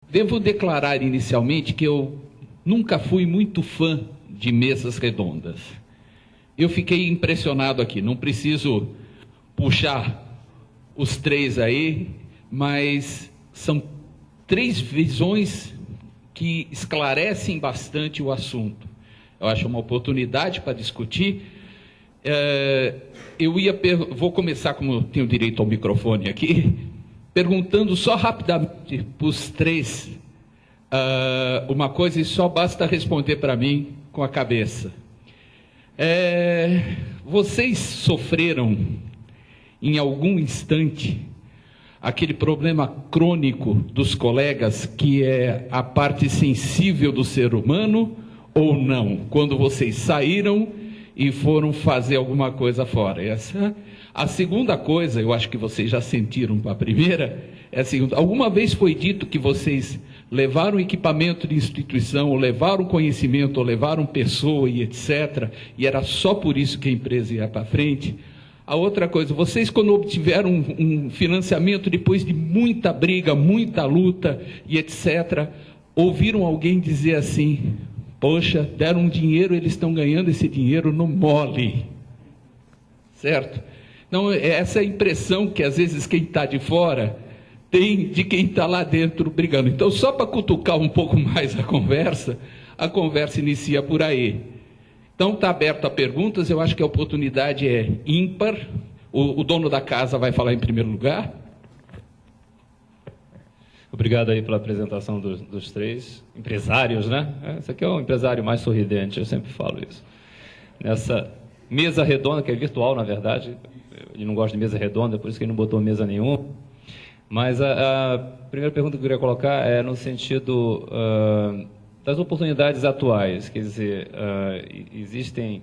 Devo declarar inicialmente que eu nunca fui muito fã de mesas redondas. Eu fiquei impressionado aqui, não preciso puxar os três aí, mas são três visões que esclarecem bastante o assunto. Eu acho uma oportunidade para discutir. Vou começar, como eu tenho direito ao microfone aqui, perguntando só rapidamente para os três uma coisa, e só basta responder para mim com a cabeça. Vocês sofreram, em algum instante, aquele problema crônico dos colegas, que é a parte sensível do ser humano, ou não? Quando vocês saíram e foram fazer alguma coisa fora. A segunda coisa, eu acho que vocês já sentiram a primeira, é a segunda. Alguma vez foi dito que vocês levaram equipamento de instituição, ou levaram conhecimento, ou levaram pessoa e etc., e era só por isso que a empresa ia para frente? A outra coisa, vocês, quando obtiveram um financiamento, depois de muita briga, muita luta e etc., ouviram alguém dizer assim: poxa, deram dinheiro, eles estão ganhando esse dinheiro no mole. Certo? Então, essa é a impressão que, às vezes, quem está de fora tem de quem está lá dentro brigando. Então, só para cutucar um pouco mais a conversa inicia por aí. Então, está aberto a perguntas. Eu acho que a oportunidade é ímpar. O dono da casa vai falar em primeiro lugar. Obrigado aí pela apresentação dos três empresários, né? Esse aqui é um empresário mais sorridente, eu sempre falo isso. Nessa mesa redonda, que é virtual, na verdade, ele não gosta de mesa redonda, por isso que ele não botou mesa nenhuma. Mas a primeira pergunta que eu queria colocar é no sentido das oportunidades atuais. Quer dizer, existem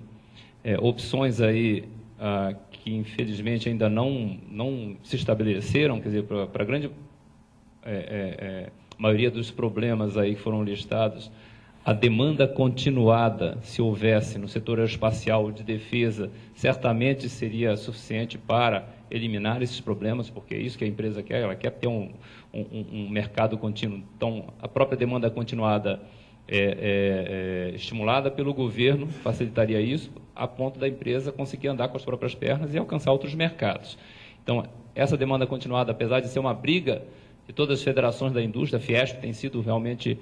opções aí que, infelizmente, ainda não se estabeleceram, quer dizer, para a grande maioria dos problemas aí que foram listados, a demanda continuada, se houvesse no setor aeroespacial de defesa, certamente seria suficiente para eliminar esses problemas, porque é isso que a empresa quer, ela quer ter um mercado contínuo. Então, a própria demanda continuada estimulada pelo governo facilitaria isso, a ponto da empresa conseguir andar com as próprias pernas e alcançar outros mercados. Então, essa demanda continuada, apesar de ser uma briga de todas as federações da indústria, a Fiesp tem sido realmente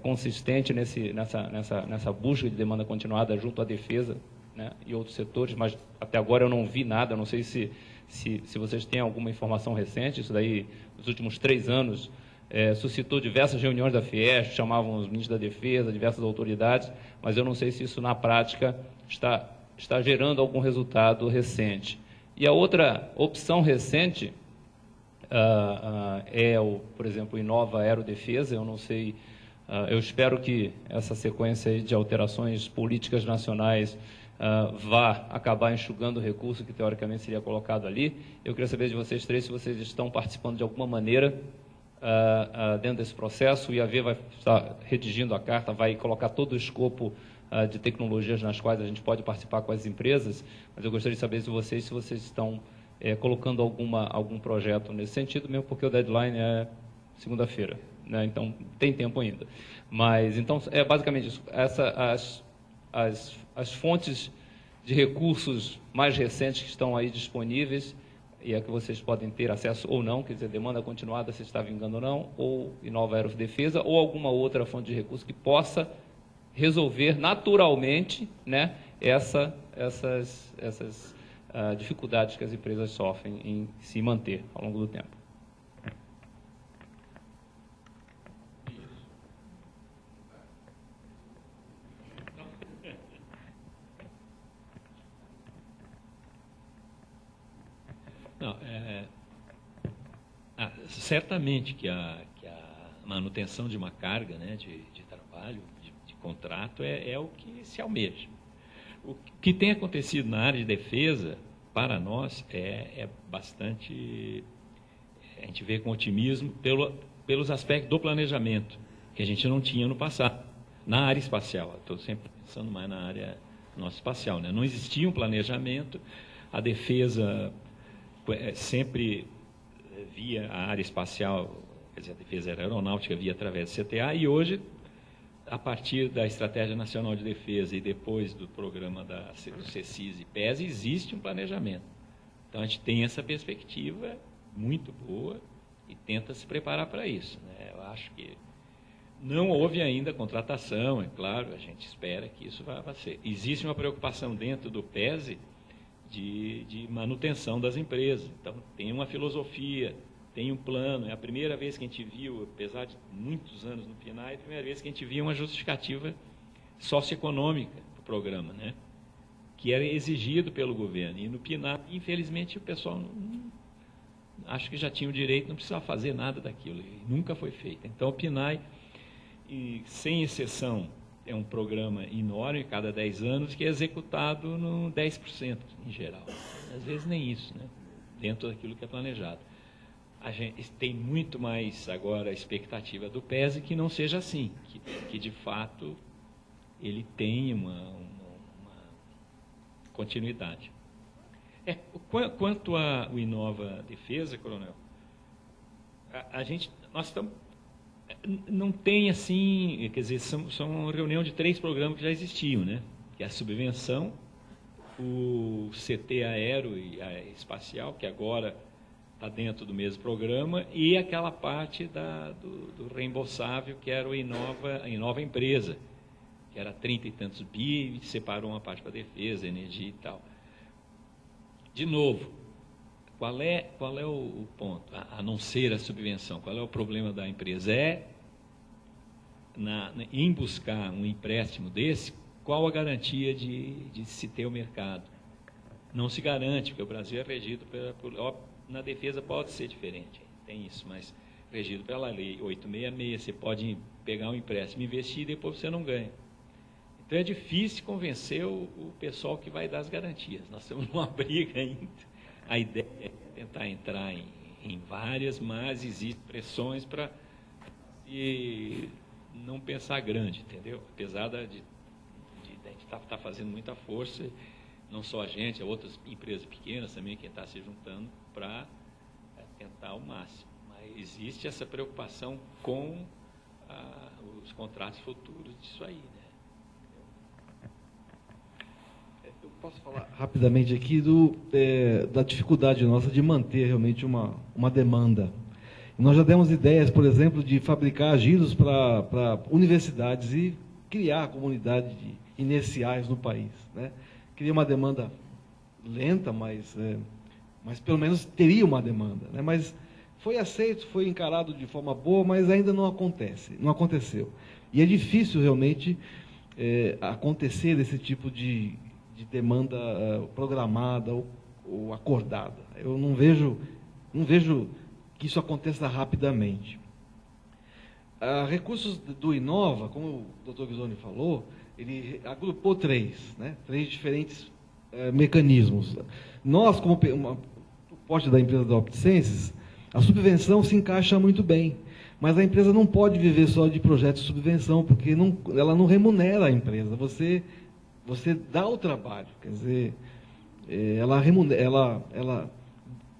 consistente nessa busca de demanda continuada junto à defesa, né, e outros setores, mas até agora eu não vi nada, não sei se vocês têm alguma informação recente. Isso daí, nos últimos 3 anos, suscitou diversas reuniões da Fiesp, chamavam os ministros da Defesa, diversas autoridades, mas eu não sei se isso na prática está gerando algum resultado recente. E a outra opção recente por exemplo, Inova Aerodefesa. Eu não sei, eu espero que essa sequência aí de alterações políticas nacionais vá acabar enxugando o recurso que teoricamente seria colocado ali. Eu queria saber de vocês três se vocês estão participando de alguma maneira dentro desse processo. O IAV vai estar redigindo a carta, vai colocar todo o escopo de tecnologias nas quais a gente pode participar com as empresas, mas eu gostaria de saber de vocês se vocês estão colocando algum projeto nesse sentido, mesmo porque o deadline é segunda-feira, né? Então tem tempo ainda. Mas então é basicamente isso. As fontes de recursos mais recentes que estão aí disponíveis e a que vocês podem ter acesso ou não, quer dizer, demanda continuada, se está vingando ou não, ou Inova Aerodefesa, ou alguma outra fonte de recurso que possa resolver naturalmente, né, essas dificuldades que as empresas sofrem em se manter ao longo do tempo. Não, certamente que a manutenção de uma carga, né, de trabalho, de contrato, é o que se almeja. O que tem acontecido na área de defesa, para nós, é bastante... A gente vê com otimismo pelos aspectos do planejamento, que a gente não tinha no passado. Na área espacial, estou sempre pensando mais na área nossa espacial, né? Não existia um planejamento, a defesa sempre via a área espacial, quer dizer, a defesa aeronáutica via através do CTA, e hoje, a partir da Estratégia Nacional de Defesa e depois do programa do CECIS e PES, existe um planejamento. Então, a gente tem essa perspectiva muito boa e tenta se preparar para isso, né? Eu acho que não houve ainda contratação, é claro, a gente espera que isso vá ser. Existe uma preocupação dentro do PES de manutenção das empresas. Então, tem uma filosofia, tem um plano. É a primeira vez que a gente viu, apesar de muitos anos no PNAE, é a primeira vez que a gente viu uma justificativa socioeconômica para o programa, né? Que era exigido pelo governo. E no PNAE, infelizmente, o pessoal acho que já tinha o direito, não precisava fazer nada daquilo. E nunca foi feito. Então, o PNAE, sem exceção, é um programa enorme, cada 10 anos, que é executado no 10% em geral. Às vezes nem isso, né? Dentro daquilo que é planejado. A gente tem muito mais agora a expectativa do PES que não seja assim, que de fato ele tenha uma continuidade. Quanto ao Inova Defesa, Coronel, nós estamos... Não tem assim, quer dizer, são uma reunião de 3 programas que já existiam, né? Que é a subvenção, o CT aéreo e a espacial, que agora está dentro do mesmo programa, e aquela parte do reembolsável, que era a Inova Empresa, que era 30 e tantos bi, e separou uma parte para defesa, energia e tal. De novo, qual é o ponto? A não ser a subvenção, qual é o problema da empresa? Em buscar um empréstimo desse, qual a garantia de se ter o mercado? Não se garante, porque o Brasil é regido na defesa pode ser diferente, tem isso, mas regido pela lei 866, você pode pegar um empréstimo, investir e depois você não ganha. Então é difícil convencer o pessoal que vai dar as garantias. Nós estamos numa briga ainda. A ideia é tentar entrar em várias, mas existem pressões para não pensar grande, entendeu? Apesar de a gente estar fazendo muita força, não só a gente, outras empresas pequenas também, quem está se juntando para tentar o máximo. Mas existe essa preocupação com os contratos futuros disso aí, né? Eu posso falar rapidamente aqui da dificuldade nossa de manter realmente uma demanda. Nós já demos ideias, por exemplo, de fabricar giros para universidades e criar comunidades iniciais no país, né? Cria uma demanda lenta, mas pelo menos teria uma demanda, né? Mas foi aceito, foi encarado de forma boa, mas ainda não aconteceu. E é difícil realmente acontecer esse tipo de demanda programada ou acordada. Eu não vejo que isso aconteça rapidamente. Recursos do Inova, como o Dr. Ghisoni falou, ele agrupou 3, né? 3 diferentes mecanismos. Nós, como o porte da empresa da OptiSenses, a subvenção se encaixa muito bem, mas a empresa não pode viver só de projetos de subvenção, porque ela não remunera a empresa. Você dá o trabalho, quer dizer,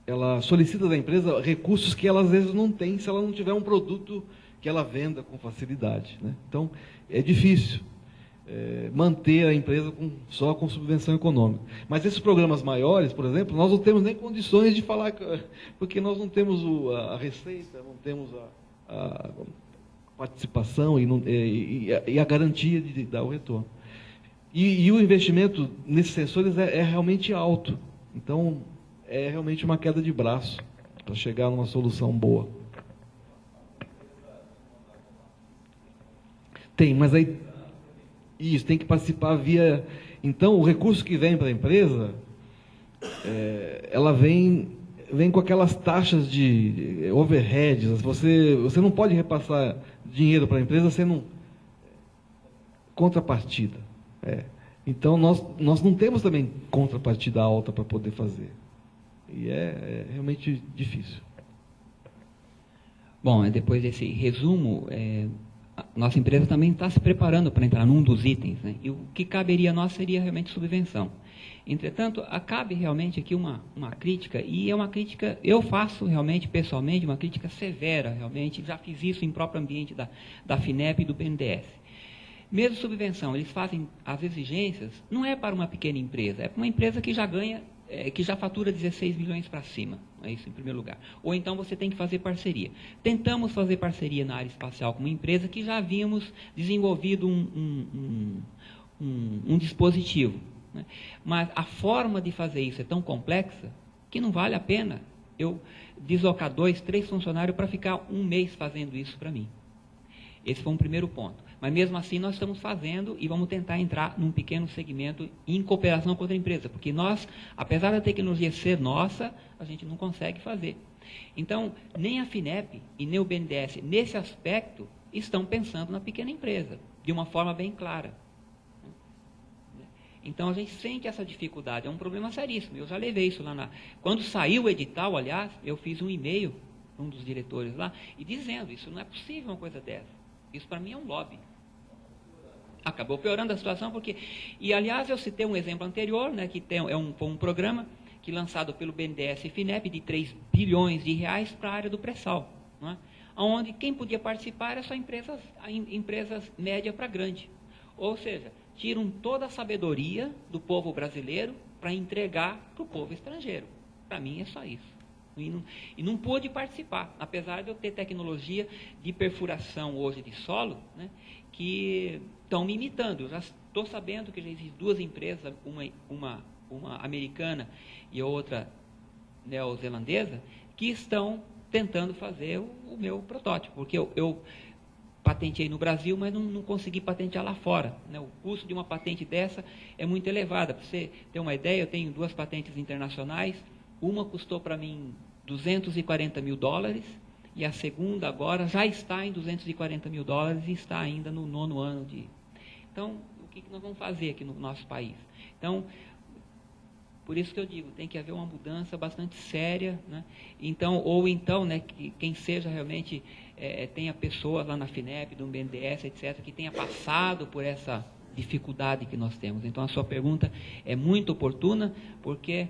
ela solicita da empresa recursos que ela às vezes não tem, se ela não tiver um produto que ela venda com facilidade, né? Então, é difícil manter a empresa só com subvenção econômica. Mas esses programas maiores, por exemplo, nós não temos nem condições de falar, porque nós não temos a receita, não temos a participação e a garantia de dar o retorno. E o investimento nesses sensores é realmente alto. Então, é realmente uma queda de braço para chegar numa solução boa. Tem, mas aí... Isso, tem que participar via... Então, o recurso que vem para a empresa, ela vem com aquelas taxas de overheads. Você não pode repassar dinheiro para a empresa sendo contrapartida. Então, nós não temos também contrapartida alta para poder fazer. E é realmente difícil. Bom, depois desse resumo, a nossa empresa também está se preparando para entrar num dos itens, né? E o que caberia a nós seria realmente subvenção. Entretanto, cabe realmente aqui uma crítica, e é uma crítica, eu faço realmente, pessoalmente, uma crítica severa, realmente, já fiz isso em próprio ambiente da FINEP e do BNDES. Mesmo subvenção, eles fazem as exigências, não é para uma pequena empresa, é para uma empresa que já ganha, que já fatura 16 milhões para cima, é isso em primeiro lugar. Ou então você tem que fazer parceria. Tentamos fazer parceria na área espacial com uma empresa que já havíamos desenvolvido um dispositivo, né? Mas a forma de fazer isso é tão complexa que não vale a pena eu deslocar 2, 3 funcionários para ficar um mês fazendo isso para mim. Esse foi um primeiro ponto. Mas mesmo assim nós estamos fazendo e vamos tentar entrar num pequeno segmento em cooperação com outra empresa, porque nós, apesar da tecnologia ser nossa, a gente não consegue fazer. Então, nem a FINEP e nem o BNDES, nesse aspecto, estão pensando na pequena empresa, de uma forma bem clara. Então, a gente sente essa dificuldade, é um problema seríssimo. Eu já levei isso lá Quando saiu o edital, aliás, eu fiz um e-mail para um dos diretores lá, e dizendo, isso não é possível uma coisa dessa. Isso, para mim, é um lobby. Acabou piorando a situação, porque... E, aliás, eu citei um exemplo anterior, né, que foi um programa que lançado pelo BNDES e FINEP de 3 bilhões de reais para a área do pré-sal, né, onde quem podia participar era só empresas média para grande. Ou seja, tiram toda a sabedoria do povo brasileiro para entregar para o povo estrangeiro. Para mim é só isso. E não pude participar, apesar de eu ter tecnologia de perfuração hoje de solo, né, que estão me imitando. Eu já estou sabendo que já existem 2 empresas, uma americana e outra neozelandesa, que estão tentando fazer o meu protótipo, porque eu patenteei no Brasil, mas não consegui patentear lá fora, né? O custo de uma patente dessa é muito elevado. Para você ter uma ideia, eu tenho 2 patentes internacionais, uma custou para mim $240 mil, e a segunda agora já está em $240 mil e está ainda no 9º ano de... Então, o que nós vamos fazer aqui no nosso país? Então, por isso que eu digo, tem que haver uma mudança bastante séria, né? Então, ou então, né, que quem seja realmente, tenha pessoas lá na FINEP, do BNDES, etc., que tenha passado por essa dificuldade que nós temos. Então, a sua pergunta é muito oportuna, porque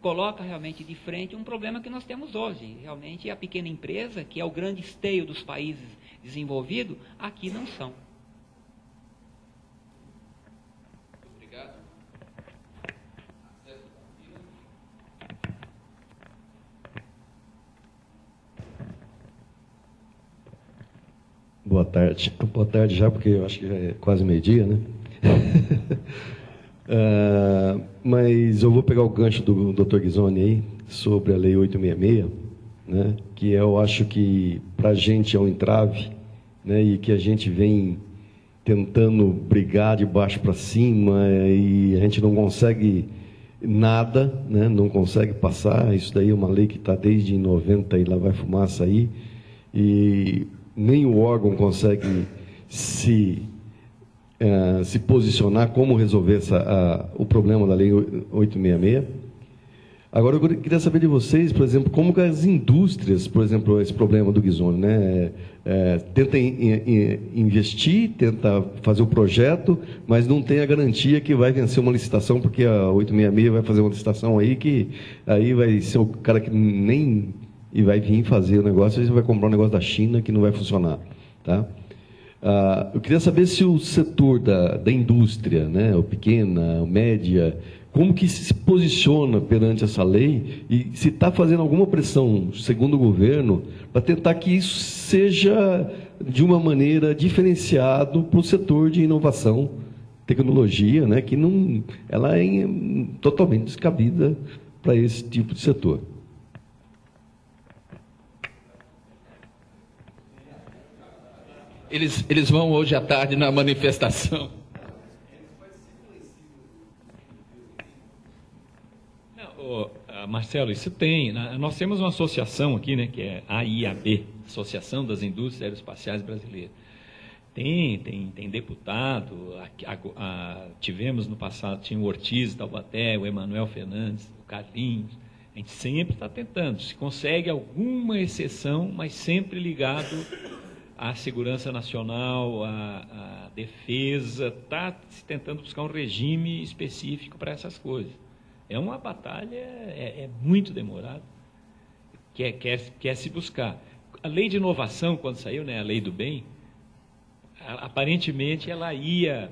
coloca realmente de frente um problema que nós temos hoje. Realmente, a pequena empresa, que é o grande esteio dos países desenvolvidos, aqui não são. Boa tarde. Boa tarde já, porque eu acho que já é quase meio-dia, né? Mas eu vou pegar o gancho do Dr. Ghisoni aí, sobre a Lei 866, né? Que eu acho que para a gente é um entrave, né? E que a gente vem tentando brigar de baixo para cima e a gente não consegue nada, né? Não consegue passar. Isso daí é uma lei que está desde 90 e lá vai fumaça aí. E nem o órgão consegue se posicionar como resolver o problema da Lei 866. Agora, eu queria saber de vocês, por exemplo, como que as indústrias, por exemplo, esse problema do Ghisoni, né, tenta investir, tenta fazer o projeto, mas não tem a garantia que vai vencer uma licitação, porque a 866 vai fazer uma licitação aí que aí vai ser o cara que nem... e vai vir fazer o negócio, e vai comprar um negócio da China que não vai funcionar. Tá? Eu queria saber se o setor da indústria, né, o pequena, o média, como que se posiciona perante essa lei e se está fazendo alguma pressão, segundo o governo, para tentar que isso seja, de uma maneira, diferenciado para o setor de inovação, tecnologia, né, que não, ela é totalmente descabida para esse tipo de setor. Eles vão hoje à tarde na manifestação. Não, Marcelo, isso tem. Nós temos uma associação aqui, né, que é a AIAB, Associação das Indústrias Aeroespaciais Brasileiras. Tem deputado, tivemos no passado, tinha o Ortiz Taubaté, o Emanuel Fernandes, o Carlinhos. A gente sempre está tentando, se consegue alguma exceção, mas sempre ligado a segurança nacional, a defesa, está tentando buscar um regime específico para essas coisas. É uma batalha, é muito demorada, quer se buscar. A lei de inovação, quando saiu, né, a lei do bem, aparentemente ela ia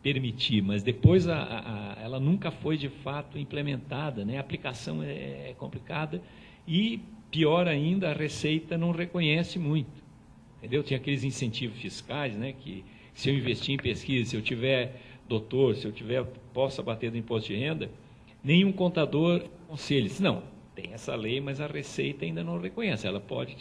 permitir, mas depois ela nunca foi de fato implementada, né? A aplicação é complicada e, pior ainda, a Receita não reconhece muito. Entendeu? Tinha aqueles incentivos fiscais, né, que se eu investir em pesquisa, se eu tiver doutor, se eu posso abater do imposto de renda, nenhum contador aconselha. Não, tem essa lei, mas a Receita ainda não reconhece. Ela pode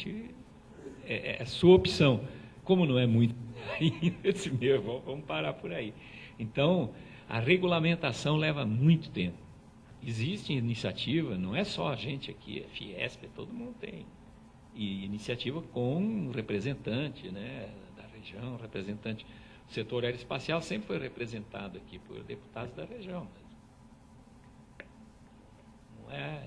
é sua opção. Como não é muito ainda, vamos parar por aí. Então, a regulamentação leva muito tempo. Existe iniciativa, não é só a gente aqui, a Fiesp, todo mundo tem. E iniciativa com um representante, né, da região, representante do setor aeroespacial sempre foi representado aqui por deputados da região. Mas não é...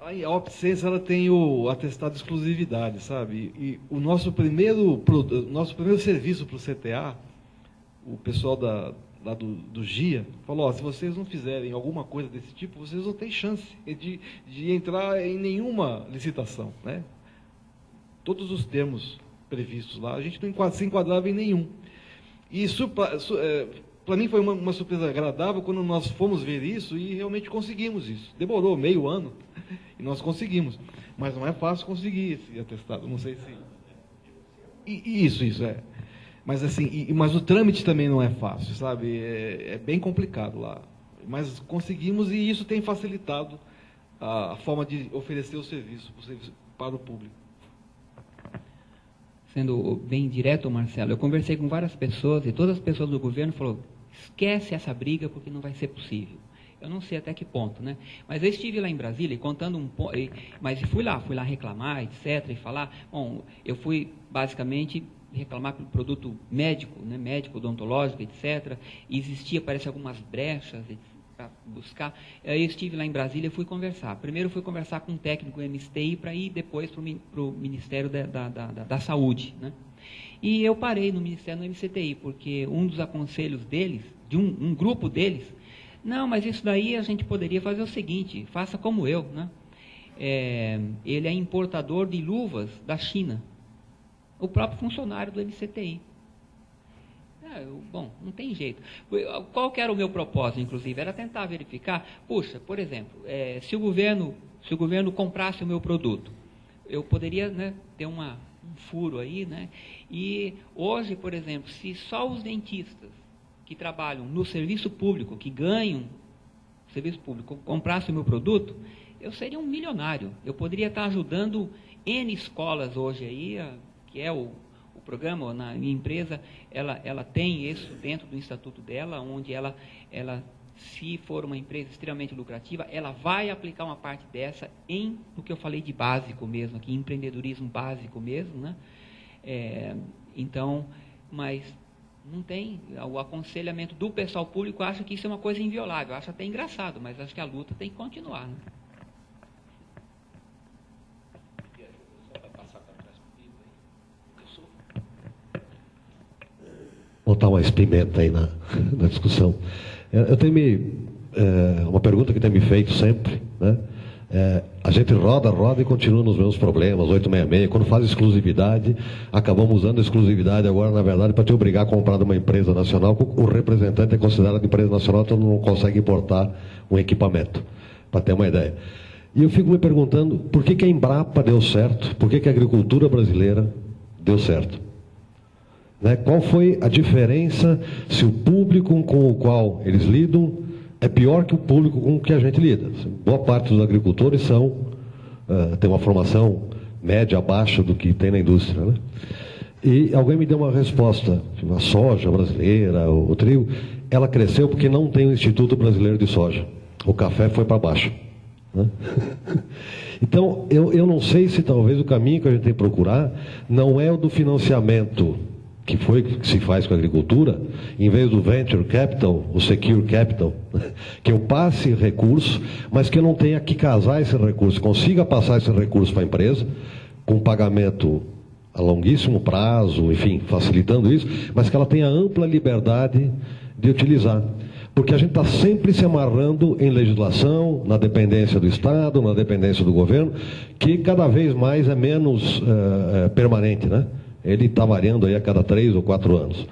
A OPSense, ela tem o atestado de exclusividade, sabe? E o nosso primeiro serviço para o CTA, o pessoal lá do GIA, falou, ó, se vocês não fizerem alguma coisa desse tipo, vocês não têm chance de entrar em nenhuma licitação, né? Todos os termos previstos lá, a gente não se enquadrava em nenhum. E isso, para mim, foi uma surpresa agradável quando nós fomos ver isso e realmente conseguimos isso. Demorou meio ano e nós conseguimos. Mas não é fácil conseguir esse atestado, não sei se... Isso, é. Mas, assim, mas o trâmite também não é fácil, sabe? É bem complicado lá. Mas conseguimos e isso tem facilitado a forma de oferecer o serviço para o público. Sendo bem direto, Marcelo, eu conversei com várias pessoas e todas as pessoas do governo falaram, esquece essa briga porque não vai ser possível. Eu não sei até que ponto, né? Mas eu estive lá em Brasília contando mas fui lá reclamar, etc, e falar, bom, eu fui basicamente reclamar pelo produto médico, né, médico, odontológico, etc. E existia, parece, algumas brechas para buscar. Eu estive lá em Brasília e fui conversar. Primeiro fui conversar com um técnico MSTI para ir depois para o Ministério da Saúde, né? E eu parei no Ministério do MCTI, porque um dos aconselhos deles, de um grupo deles, não, mas isso daí a gente poderia fazer o seguinte, faça como eu, né? Ele é importador de luvas da China, o próprio funcionário do MCTI. Bom, não tem jeito. Qual que era o meu propósito, inclusive? Era tentar verificar, puxa, por exemplo, se o governo comprasse o meu produto, eu poderia, né, ter um furo aí, né? E hoje, por exemplo, se só os dentistas que trabalham no serviço público, que ganham serviço público, comprassem o meu produto, eu seria um milionário. Eu poderia estar ajudando N escolas hoje aí, que é o programa, na minha empresa, ela tem isso dentro do estatuto dela, onde ela, se for uma empresa extremamente lucrativa, ela vai aplicar uma parte dessa no que eu falei de básico mesmo, aqui, empreendedorismo básico mesmo, né? Então, mas não tem, o aconselhamento do pessoal público acha que isso é uma coisa inviolável, acha até engraçado, mas acho que a luta tem que continuar, né? Botar mais pimenta aí na discussão. Eu tenho uma pergunta que tem me feito sempre, né? A gente roda e continua nos mesmos problemas, 866, quando faz exclusividade, acabamos usando a exclusividade agora, na verdade, para te obrigar a comprar de uma empresa nacional, o representante é considerado empresa nacional, então não consegue importar um equipamento, para ter uma ideia. E eu fico me perguntando, por que a Embrapa deu certo, por que a agricultura brasileira deu certo? Né? Qual foi a diferença se o público com o qual eles lidam é pior que o público com o que a gente lida? Boa parte dos agricultores tem uma formação média abaixo do que tem na indústria, né? E alguém me deu uma resposta, a soja brasileira, o trigo, ela cresceu porque não tem o Instituto Brasileiro de Soja. O café foi para baixo, né? Então, eu não sei se talvez o caminho que a gente tem que procurar não é o do financiamento, que se faz com a agricultura, em vez do venture capital, o secure capital, que eu passe recurso, mas que eu não tenha que casar esse recurso, consiga passar esse recurso para a empresa, com pagamento a longuíssimo prazo, enfim, facilitando isso, mas que ela tenha ampla liberdade de utilizar. Porque a gente está sempre se amarrando em legislação, na dependência do Estado, na dependência do governo, que cada vez mais é menos permanente, né? Ele está variando aí a cada 3 ou 4 anos.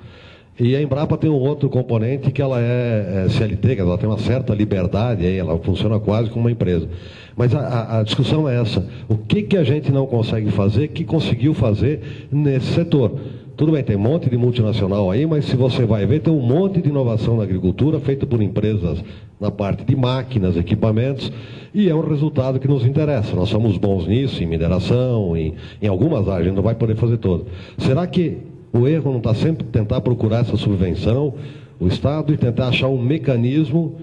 E a Embrapa tem um outro componente que ela é CLT, que ela tem uma certa liberdade, aí ela funciona quase como uma empresa. Mas a discussão é essa. O que a gente não consegue fazer, que conseguiu fazer nesse setor? Tudo bem, tem um monte de multinacional aí, mas se você vai ver, tem um monte de inovação na agricultura feita por empresas na parte de máquinas, equipamentos, e é um resultado que nos interessa. Nós somos bons nisso, em mineração, em algumas áreas, a gente não vai poder fazer todas. Será que o erro não está sempre tentar procurar essa subvenção, o Estado, e tentar achar um mecanismo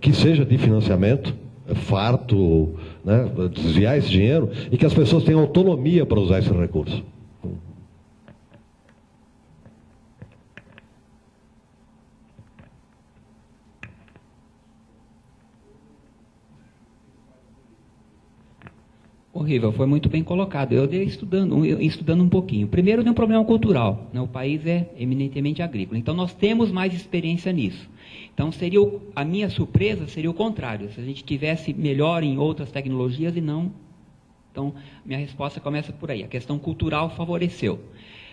que seja de financiamento, farto, né, desviar esse dinheiro, e que as pessoas tenham autonomia para usar esse recurso? Horrível, foi muito bem colocado. Eu andei estudando um pouquinho. Primeiro, tem um problema cultural, né? O país é eminentemente agrícola, então nós temos mais experiência nisso. Então, a minha surpresa seria o contrário, se a gente tivesse melhor em outras tecnologias e não. Então, minha resposta começa por aí. A questão cultural favoreceu.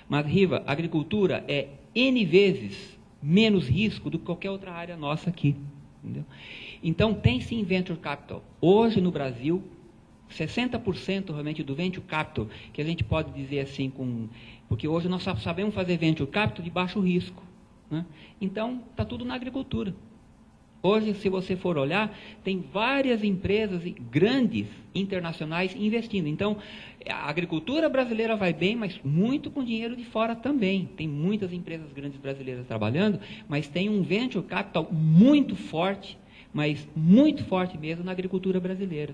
Mas, Riva, a agricultura é N vezes menos risco do que qualquer outra área nossa aqui. Entendeu? Então, tem sim venture capital. Hoje, no Brasil, 60% realmente do venture capital, que a gente pode dizer assim, porque hoje nós só sabemos fazer venture capital de baixo risco, né? Então, está tudo na agricultura. Hoje, se você for olhar, tem várias empresas grandes, internacionais, investindo. Então, a agricultura brasileira vai bem, mas muito com dinheiro de fora também. Tem muitas empresas grandes brasileiras trabalhando, mas tem um venture capital muito forte, mas muito forte mesmo na agricultura brasileira,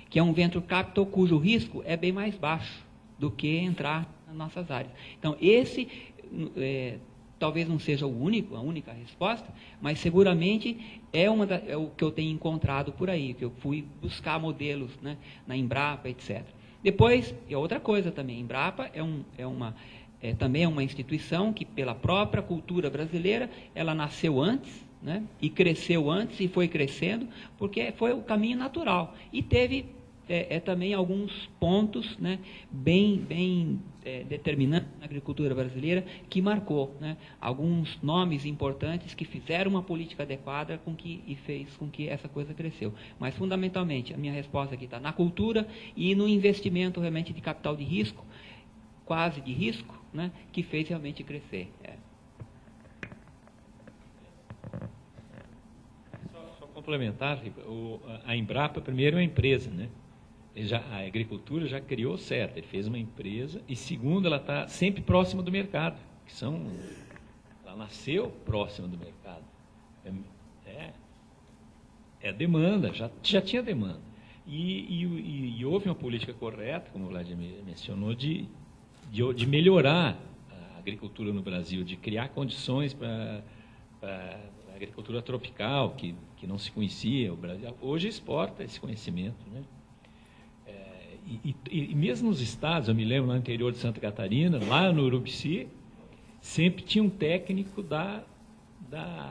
que é um venture capital cujo risco é bem mais baixo do que entrar nas nossas áreas. Então, esse talvez não seja a única resposta, mas seguramente é o que eu tenho encontrado por aí, que eu fui buscar modelos, né, na Embrapa, etc. Depois, é outra coisa também, a Embrapa também é uma instituição que, pela própria cultura brasileira, ela nasceu antes, né, e cresceu antes e foi crescendo, porque foi o caminho natural. E teve também alguns pontos, né, bem determinantes na agricultura brasileira que marcou, né, alguns nomes importantes que fizeram uma política adequada e fez com que essa coisa cresceu. Mas, fundamentalmente, a minha resposta aqui está na cultura e no investimento realmente de capital de risco, quase de risco, né, que fez realmente crescer. Só complementar, a Embrapa, primeiro, é uma empresa, né? A agricultura já criou certo, ele fez uma empresa, e segundo, ela está sempre próxima do mercado, ela nasceu próxima do mercado. É demanda, já tinha demanda. E houve uma política correta, como o Vladimir mencionou, de melhorar a agricultura no Brasil, de criar condições para a agricultura tropical, que não se conhecia. O Brasil hoje exporta esse conhecimento, né? E mesmo nos estados, eu me lembro lá no interior de Santa Catarina, lá no Urubici, sempre tinha um técnico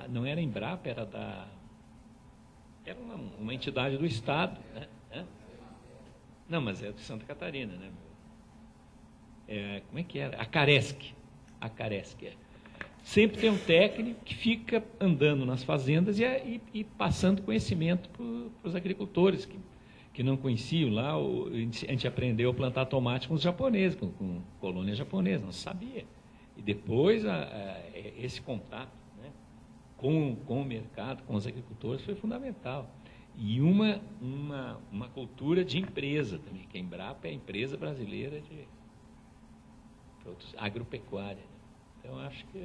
não era Embrapa, era uma entidade do estado, né? Não, mas é de Santa Catarina, né? Como é que era? A Caresc. Sempre tem um técnico que fica andando nas fazendas e passando conhecimento para os agricultores que não conheciam lá. A gente aprendeu a plantar tomate com os japoneses, com colônia japonesa, não sabia. E depois esse contato, né, com o mercado, com os agricultores, foi fundamental. E uma cultura de empresa também, que a Embrapa é a empresa brasileira de produtos agropecuária. Então, acho que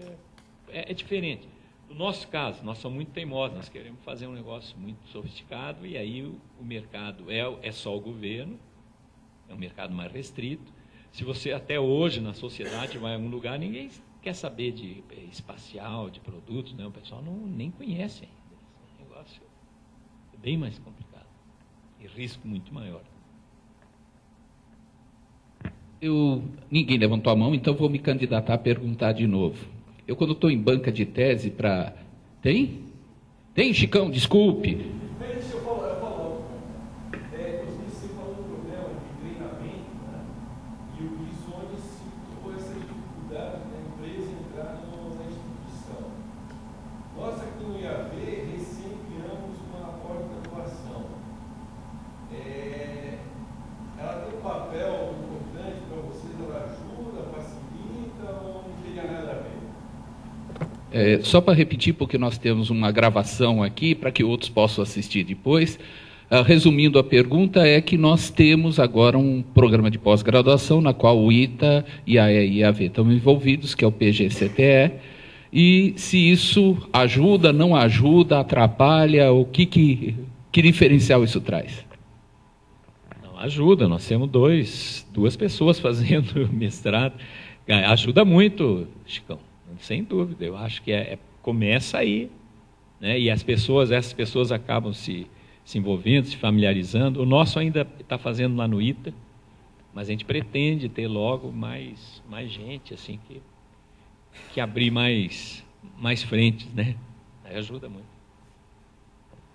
é diferente. No nosso caso, nós somos muito teimosos, nós queremos fazer um negócio muito sofisticado, e aí o mercado é só o governo, é um mercado mais restrito. Se você até hoje na sociedade vai a algum lugar, ninguém quer saber de espacial, de produtos, né? O pessoal nem conhece ainda. É um negócio bem mais complicado e risco muito maior. Ninguém levantou a mão, então vou me candidatar a perguntar de novo. Eu, quando estou em banca de tese para... Tem? Tem, Chicão? Desculpe. Só para repetir, porque nós temos uma gravação aqui, para que outros possam assistir depois. Resumindo a pergunta, é que nós temos agora um programa de pós-graduação, na qual o ITA e a EIAV estão envolvidos, que é o PGCTE, e se isso ajuda, não ajuda, atrapalha, que diferencial isso traz? Não, ajuda, nós temos duas pessoas fazendo mestrado, ajuda muito, Chicão. Sem dúvida, eu acho que começa aí, né? E essas pessoas acabam se envolvendo, se familiarizando. O nosso ainda está fazendo lá no ITA, mas a gente pretende ter logo mais gente, assim, que abrir mais frentes, né? Aí ajuda muito.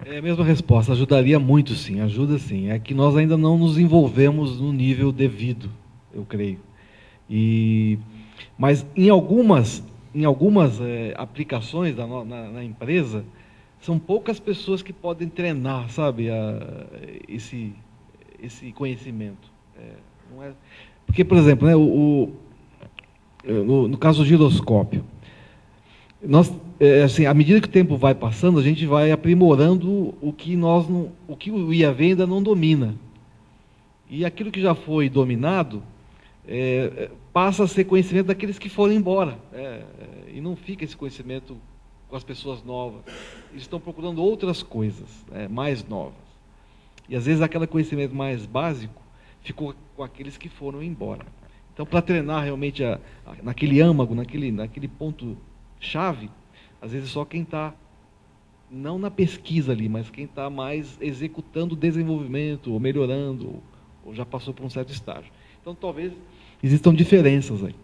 É a mesma resposta, ajudaria muito sim, ajuda sim. É que nós ainda não nos envolvemos no nível devido, eu creio. Mas em algumas aplicações na empresa, são poucas pessoas que podem treinar, sabe, esse conhecimento. Não é... Porque, por exemplo, né, no caso do giroscópio, assim, à medida que o tempo vai passando, a gente vai aprimorando o que o IAV ainda não domina. E aquilo que já foi dominado passa a ser conhecimento daqueles que foram embora. E não fica esse conhecimento com as pessoas novas. Eles estão procurando outras coisas, mais novas. E às vezes aquele conhecimento mais básico ficou com aqueles que foram embora. Então, para treinar realmente naquele âmago, naquele ponto-chave, às vezes só quem está, não na pesquisa ali, mas quem está mais executando o desenvolvimento, ou melhorando, ou já passou por um certo estágio. Então, talvez existam diferenças aí.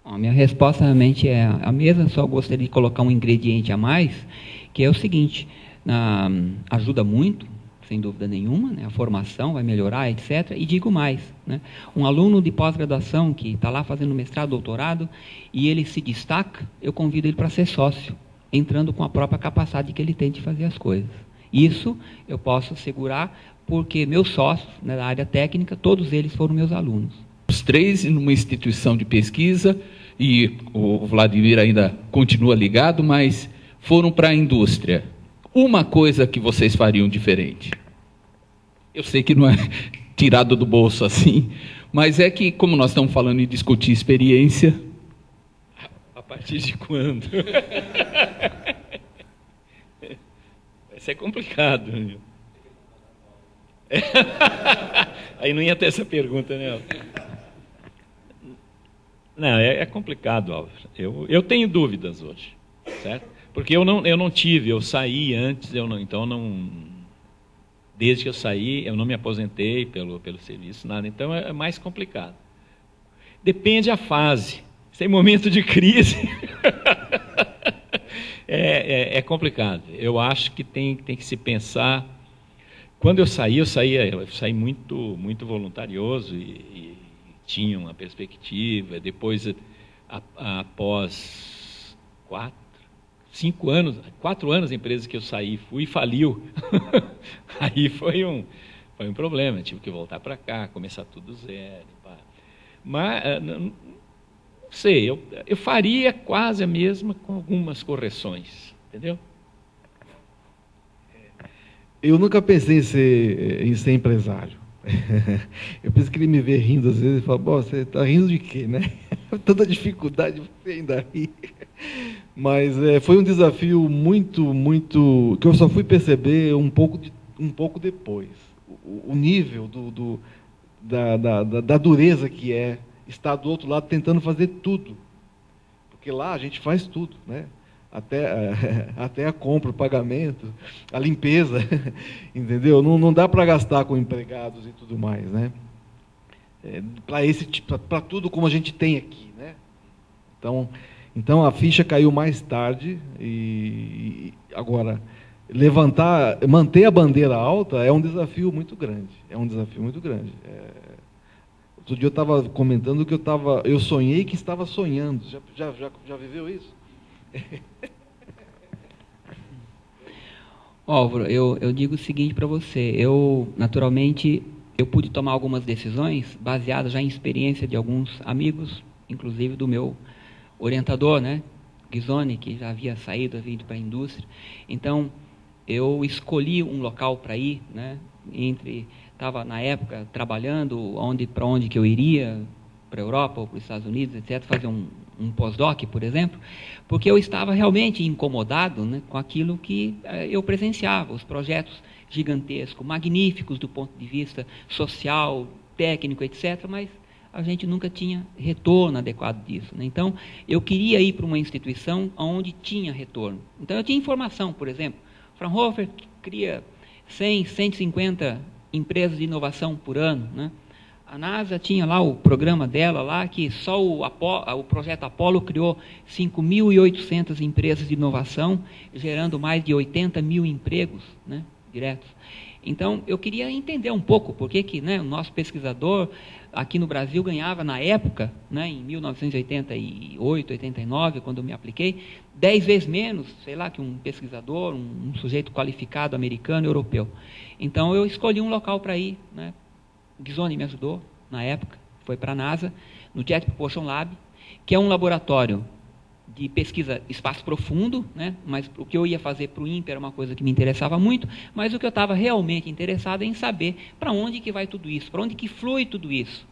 A minha resposta realmente é a mesma, só gostaria de colocar um ingrediente a mais, que é o seguinte: ajuda muito, sem dúvida nenhuma, né? A formação vai melhorar, etc. E digo mais, né? Um aluno de pós-graduação que está lá fazendo mestrado, doutorado, e ele se destaca, eu convido ele para ser sócio, entrando com a própria capacidade que ele tem de fazer as coisas. Isso eu posso assegurar, porque meus sócios, né, na área técnica, todos eles foram meus alunos. Os três numa instituição de pesquisa, e o Vladimir ainda continua ligado, mas foram para a indústria. Uma coisa que vocês fariam diferente? Eu sei que não é tirado do bolso assim, mas é que, como nós estamos falando em discutir experiência... A partir de quando? Vai ser complicado. Aí não ia ter essa pergunta, né? Não, é complicado, Álvaro. Eu tenho dúvidas hoje, certo? Porque eu não tive, eu saí antes, desde que eu saí, eu não me aposentei pelo serviço, nada. Então é mais complicado. Depende da fase. Sem momento de crise, é complicado. Eu acho que tem que se pensar. Quando eu saí muito, muito voluntarioso e tinha uma perspectiva. Depois, após 4 anos a empresa que eu saí, fui e faliu. Aí foi um problema. Tive que voltar para cá, começar tudo zero. Mas não sei, eu faria quase a mesma com algumas correções, entendeu? Eu nunca pensei em ser empresário. Eu penso que ele me vê rindo às vezes e fala: "Bom, você está rindo de quê, né? Tanta dificuldade, você ainda ri." Mas foi um desafio muito, muito, que eu só fui perceber um pouco depois. O nível da dureza que é estar do outro lado tentando fazer tudo. Porque lá a gente faz tudo, né? Até a compra, o pagamento, a limpeza, entendeu? Não dá para gastar com empregados e tudo mais, né? Para tudo como a gente tem aqui, né? Então a ficha caiu mais tarde e agora manter a bandeira alta é um desafio muito grande. Outro dia eu estava comentando que eu sonhei que estava sonhando. Já viveu isso? Álvaro, eu digo o seguinte para você. Naturalmente, eu pude tomar algumas decisões baseadas já em experiência de alguns amigos, inclusive do meu orientador, né, Ghisoni, que já havia vindo para a indústria. Então, eu escolhi um local para ir, né, estava na época trabalhando para onde que eu iria, para a Europa ou para os Estados Unidos, etc., fazer um pós-doc, por exemplo, porque eu estava realmente incomodado, né, com aquilo que eu presenciava, os projetos gigantescos, magníficos do ponto de vista social, técnico, etc., mas a gente nunca tinha retorno adequado disso, né? Então, eu queria ir para uma instituição onde tinha retorno. Então, eu tinha informação, por exemplo, Fraunhofer cria 100, 150 empresas de inovação por ano, né? A NASA tinha lá o programa dela, lá, que só o projeto Apollo criou 5.800 empresas de inovação, gerando mais de 80 mil empregos, né, diretos. Então, eu queria entender um pouco por que, né, o nosso pesquisador aqui no Brasil ganhava, na época, né, em 1988, 89, quando eu me apliquei, 10 vezes menos, sei lá, que um pesquisador, um sujeito qualificado americano, europeu. Então, eu escolhi um local para ir, né. Ghisoni me ajudou, na época, foi para a NASA, no Jet Propulsion Lab, que é um laboratório de pesquisa espaço profundo, né? Mas o que eu ia fazer para o INPE era uma coisa que me interessava muito, mas o que eu estava realmente interessado em saber para onde que vai tudo isso, para onde que flui tudo isso.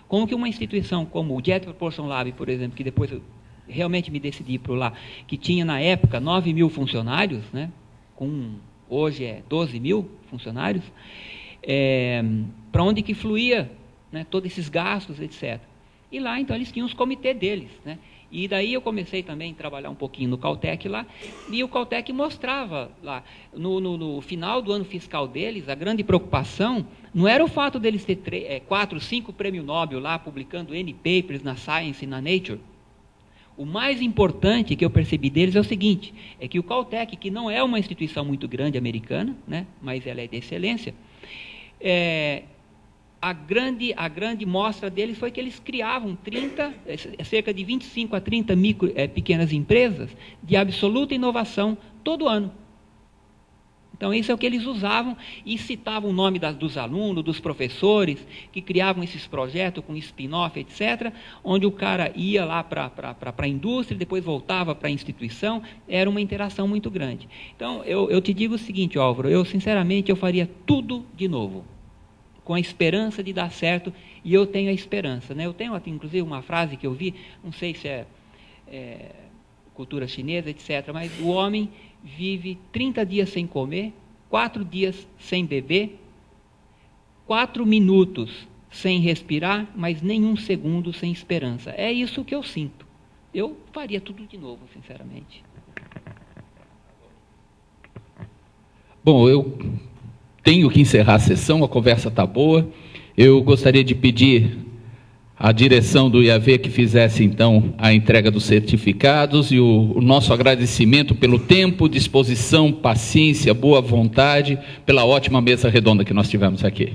Como que uma instituição como o Jet Propulsion Lab, por exemplo, que depois eu realmente me decidi por lá, que tinha na época 9 mil funcionários, né? Hoje é 12 mil funcionários, para onde que fluía, né, todos esses gastos, etc. E lá, então, eles tinham os comitês deles, né? E daí eu comecei também a trabalhar um pouquinho no Caltech lá, e o Caltech mostrava lá, no final do ano fiscal deles, a grande preocupação não era o fato deles ter 4, 5 prêmios Nobel lá, publicando N papers na Science e na Nature. O mais importante que eu percebi deles é o seguinte, é que o Caltech, que não é uma instituição muito grande americana, né, mas ela é de excelência, a grande mostra deles foi que eles criavam cerca de 25 a 30 pequenas empresas de absoluta inovação todo ano. Então, isso é o que eles usavam e citavam o nome dos alunos, dos professores, que criavam esses projetos com spin-off, etc., onde o cara ia lá para a indústria, depois voltava para a instituição, era uma interação muito grande. Então, eu te digo o seguinte, Álvaro, sinceramente, eu faria tudo de novo, com a esperança de dar certo, e eu tenho a esperança, né? Eu tenho, inclusive, uma frase que eu vi, não sei se é cultura chinesa, etc., mas o homem vive 30 dias sem comer, 4 dias sem beber, 4 minutos sem respirar, mas nenhum segundo sem esperança. É isso que eu sinto. Eu faria tudo de novo, sinceramente. Bom, eu tenho que encerrar a sessão, a conversa está boa. Eu gostaria de pedir à direção do IAV que fizesse, então, a entrega dos certificados e o nosso agradecimento pelo tempo, disposição, paciência, boa vontade, pela ótima mesa redonda que nós tivemos aqui.